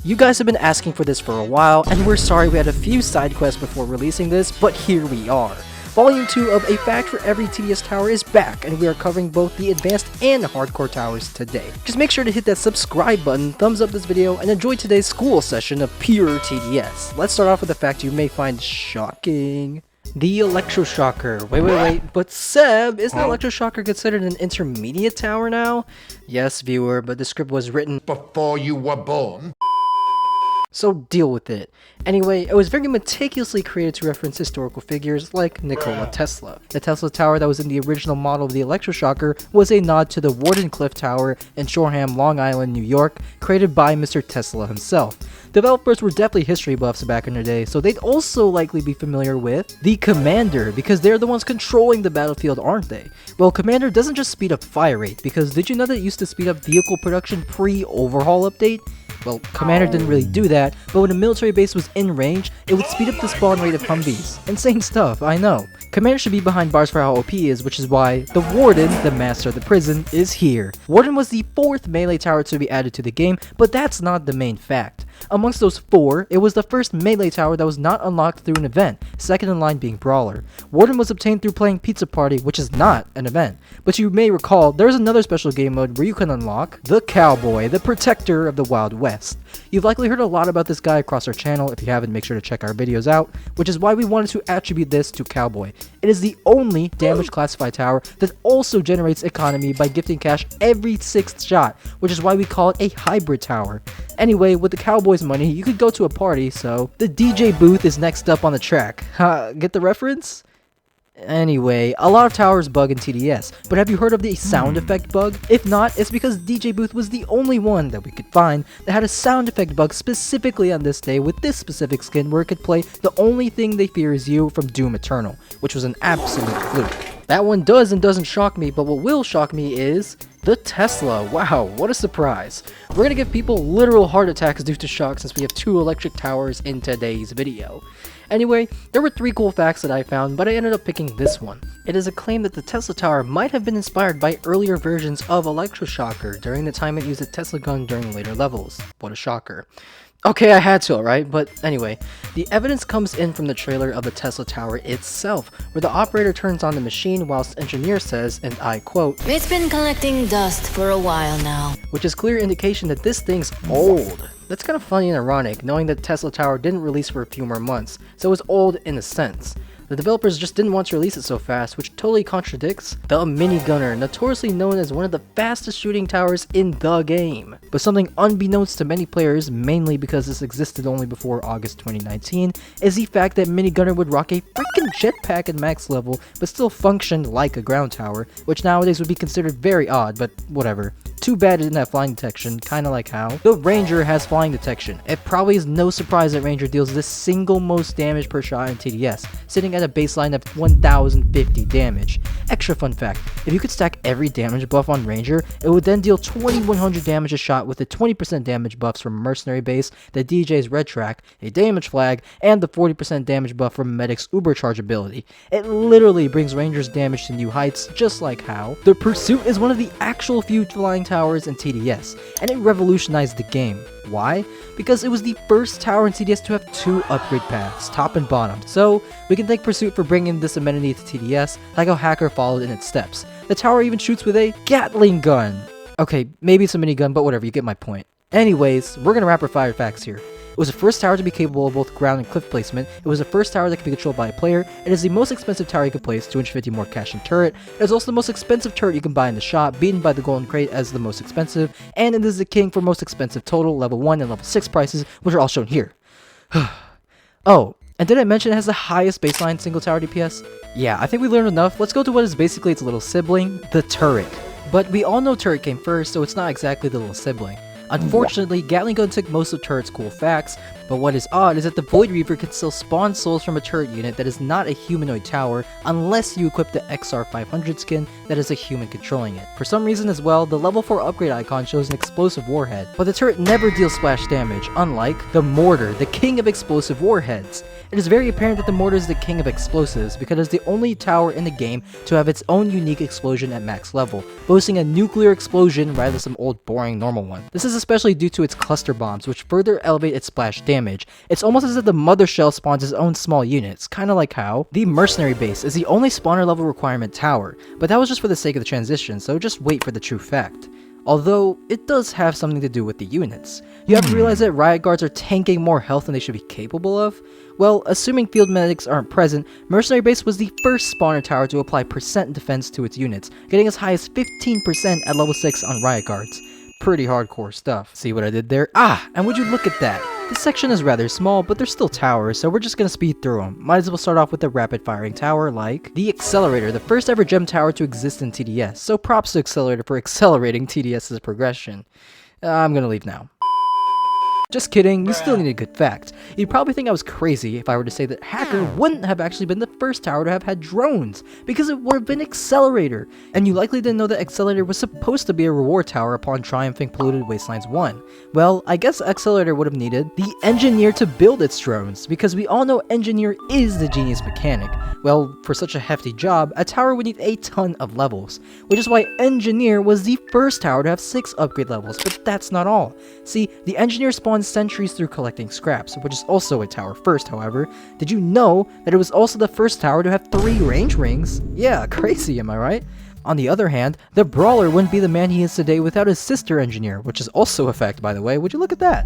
You guys have been asking for this for a while, and we're sorry we had a few side quests before releasing this, but here we are. Volume 2 of A Fact for Every TDS Tower is back, and we are covering both the advanced and hardcore towers today. Just make sure to hit that subscribe button, thumbs up this video, and enjoy today's school session of pure TDS. Let's start off with a fact you may find shocking. The Electroshocker. Wait, but Seb, isn't Electroshocker considered an intermediate tower now? Yes, viewer, but the script was written before you were born. So deal with it. Anyway, it was very meticulously created to reference historical figures like Nikola Tesla. The Tesla tower that was in the original model of the Electroshocker was a nod to the Warden Cliff Tower in Shoreham, Long Island, New York, created by Mr. Tesla himself. Developers were definitely history buffs back in their day, so they'd also likely be familiar with the Commander, because they're the ones controlling the battlefield, aren't they? Well, Commander doesn't just speed up fire rate, because did you know that it used to speed up vehicle production pre-overhaul update? Well, Commander didn't really do that, but when a military base was in range, it would speed up the spawn rate of Humvees. Insane stuff, I know. Commander should be behind bars for how OP he is, which is why the Warden, the master of the prison, is here. Warden was the 4th melee tower to be added to the game, but that's not the main fact. Amongst those 4, it was the first melee tower that was not unlocked through an event, second in line being Brawler. Warden was obtained through playing Pizza Party, which is not an event. But you may recall, there is another special game mode where you can unlock the Cowboy, the protector of the Wild West. You've likely heard a lot about this guy across our channel. If you haven't, make sure to check our videos out, which is why we wanted to attribute this to Cowboy. It is the only damage classified tower that also generates economy by gifting cash every 6th shot, which is why we call it a hybrid tower. Anyway, with the Cowboy's money, you could go to a party, so the DJ booth is next up on the track. Get the reference? Anyway, a lot of towers bug in TDS, but have you heard of the sound effect bug? If not, it's because DJ Booth was the only one that we could find that had a sound effect bug specifically on this day with this specific skin where it could play The Only Thing They Fear Is You from Doom Eternal, which was an absolute fluke. That one does and doesn't shock me, but what will shock me is the Tesla. Wow, what a surprise. We're gonna give people literal heart attacks due to shock since we have 2 electric towers in today's video. Anyway, there were 3 cool facts that I found, but I ended up picking this one. It is a claim that the Tesla tower might have been inspired by earlier versions of Electroshocker during the time it used a Tesla gun during later levels. What a shocker. Okay, I had to, right? But anyway, the evidence comes in from the trailer of the Tesla tower itself, where the operator turns on the machine whilst engineer says, and I quote, "It's been collecting dust for a while now," which is clear indication that this thing's old. That's kind of funny and ironic, knowing that Tesla tower didn't release for a few more months, so it was old in a sense. The developers just didn't want to release it so fast, which totally contradicts the Minigunner, notoriously known as one of the fastest shooting towers in the game. But something unbeknownst to many players, mainly because this existed only before August 2019, is the fact that Minigunner would rock a freaking jetpack at max level, but still functioned like a ground tower, which nowadays would be considered very odd, but whatever. Too bad it didn't have flying detection, kinda like how the Ranger has flying detection. It probably is no surprise that Ranger deals the single most damage per shot in TDS, sitting at a baseline of 1050 damage. Extra fun fact, if you could stack every damage buff on Ranger, it would then deal 2100 damage a shot with the 20% damage buffs from Mercenary Base, the DJ's Red Track, a damage flag, and the 40% damage buff from Medic's Ubercharge ability. It literally brings Ranger's damage to new heights, just like how the Pursuit is one of the actual few flying towers in TDS, and it revolutionized the game. Why? Because it was the first tower in TDS to have 2 upgrade paths, top and bottom, so we can thank Pursuit for bringing this amenity to TDS, like how Hacker followed in its steps. The tower even shoots with a Gatling Gun! Okay, maybe it's a minigun, but whatever, you get my point. Anyways, we're gonna rapid fire facts here. It was the first tower to be capable of both ground and cliff placement. It was the first tower that could be controlled by a player. It is the most expensive tower you can place, 250 more cash and turret. It is also the most expensive turret you can buy in the shop, beaten by the Golden Crate as the most expensive. And it is the king for most expensive total, level 1 and level 6 prices, which are all shown here. Oh, and did I mention it has the highest baseline single tower DPS? Yeah, I think we learned enough. Let's go to what is basically its little sibling, the turret. But we all know turret came first, so it's not exactly the little sibling. Unfortunately, Gatling Gun took most of turret's cool facts, but what is odd is that the Void Reaver can still spawn souls from a turret unit that is not a humanoid tower unless you equip the XR500 skin that is a human controlling it. For some reason as well, the level 4 upgrade icon shows an explosive warhead, but the turret never deals splash damage, unlike the Mortar, the king of explosive warheads. it is very apparent that the Mortar is the king of explosives because it is the only tower in the game to have its own unique explosion at max level, boasting a nuclear explosion rather than some old boring normal one. This is especially due to its cluster bombs, which further elevate its splash damage. It's almost as if the mother shell spawns its own small units, kinda like how the Mercenary Base is the only spawner level requirement tower, but that was just for the sake of the transition, so just wait for the true fact. Although, it does have something to do with the units. You have to realize that riot guards are tanking more health than they should be capable of? Well, assuming field medics aren't present, Mercenary Base was the first spawner tower to apply percent defense to its units, getting as high as 15% at level 6 on riot guards. Pretty hardcore stuff. See what I did there? Ah, and would you look at that? This section is rather small, but they're still towers, so we're just gonna speed through them. Might as well start off with a rapid firing tower like the Accelerator, the first ever gem tower to exist in TDS, so props to Accelerator for accelerating TDS's progression. I'm gonna leave now. Just kidding, you still need a good fact. You'd probably think I was crazy if I were to say that Hacker wouldn't have actually been the first tower to have had drones, because it would have been Accelerator. And you likely didn't know that Accelerator was supposed to be a reward tower upon triumphing Polluted Wastelands 1. Well, I guess Accelerator would have needed the Engineer to build its drones, because we all know Engineer is the genius mechanic. Well, for such a hefty job, a tower would need a ton of levels, which is why Engineer was the first tower to have 6 upgrade levels, but that's not all. See, the Engineer spawns sentries through collecting scraps, which is also a tower first, however. Did you know that it was also the first tower to have 3 range rings? Yeah, crazy, am I right? On the other hand, the Brawler wouldn't be the man he is today without his sister Engineer, which is also a fact, by the way. Would you look at that?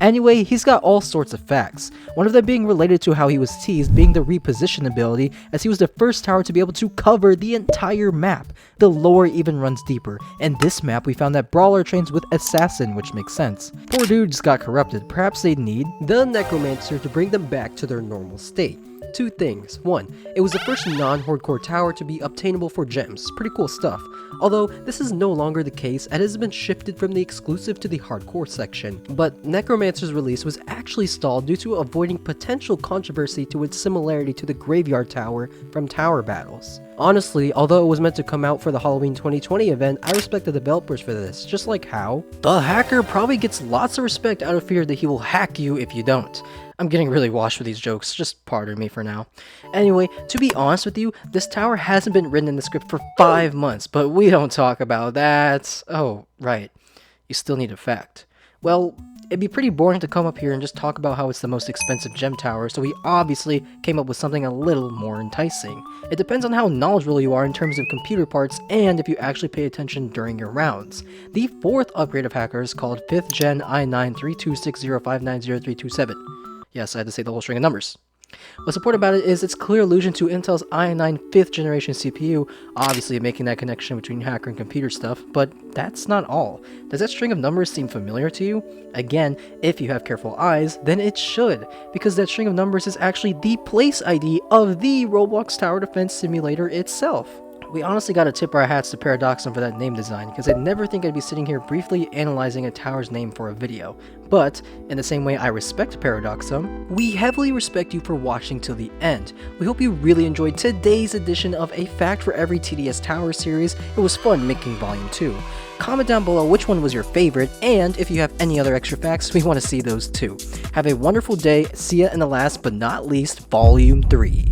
Anyway, he's got all sorts of facts, one of them being related to how he was teased being the reposition ability, as he was the first tower to be able to cover the entire map. The lore even runs deeper. In this map, we found that Brawler trains with Assassin, which makes sense. Poor dudes got corrupted. Perhaps they'd need the Necromancer to bring them back to their normal state. 2 things. 1, it was the first non-hardcore tower to be obtainable for gems. Pretty cool stuff. Although, this is no longer the case and has been shifted from the exclusive to the hardcore section. But Necromancer's release was actually stalled due to avoiding potential controversy to its similarity to the Graveyard Tower from Tower Battles. Honestly, although it was meant to come out for the Halloween 2020 event, I respect the developers for this, just like how the Hacker probably gets lots of respect out of fear that he will hack you if you don't. I'm getting really washed with these jokes, just pardon me for now. Anyway, to be honest with you, this tower hasn't been written in the script for 5 months, but we don't talk about that. Oh, right. You still need a fact. Well, it'd be pretty boring to come up here and just talk about how it's the most expensive gem tower, so we obviously came up with something a little more enticing. It depends on how knowledgeable you are in terms of computer parts and if you actually pay attention during your rounds. The 4th upgrade of Hackers, called 5th Gen i9-3260590327. Yes, I had to say the whole string of numbers. What's important about it is its clear allusion to Intel's i9 5th generation CPU, obviously making that connection between hacker and computer stuff, but that's not all. Does that string of numbers seem familiar to you? Again, if you have careful eyes, then it should, because that string of numbers is actually the place ID of the Roblox Tower Defense Simulator itself. We honestly gotta tip our hats to Paradoxum for that name design, because I'd never think I'd be sitting here briefly analyzing a tower's name for a video. But, in the same way I respect Paradoxum, we heavily respect you for watching till the end. We hope you really enjoyed today's edition of A Fact for Every TDS Tower series. It was fun making Volume 2. Comment down below which one was your favorite, and if you have any other extra facts, we want to see those too. Have a wonderful day. See ya in the last but not least, Volume 3.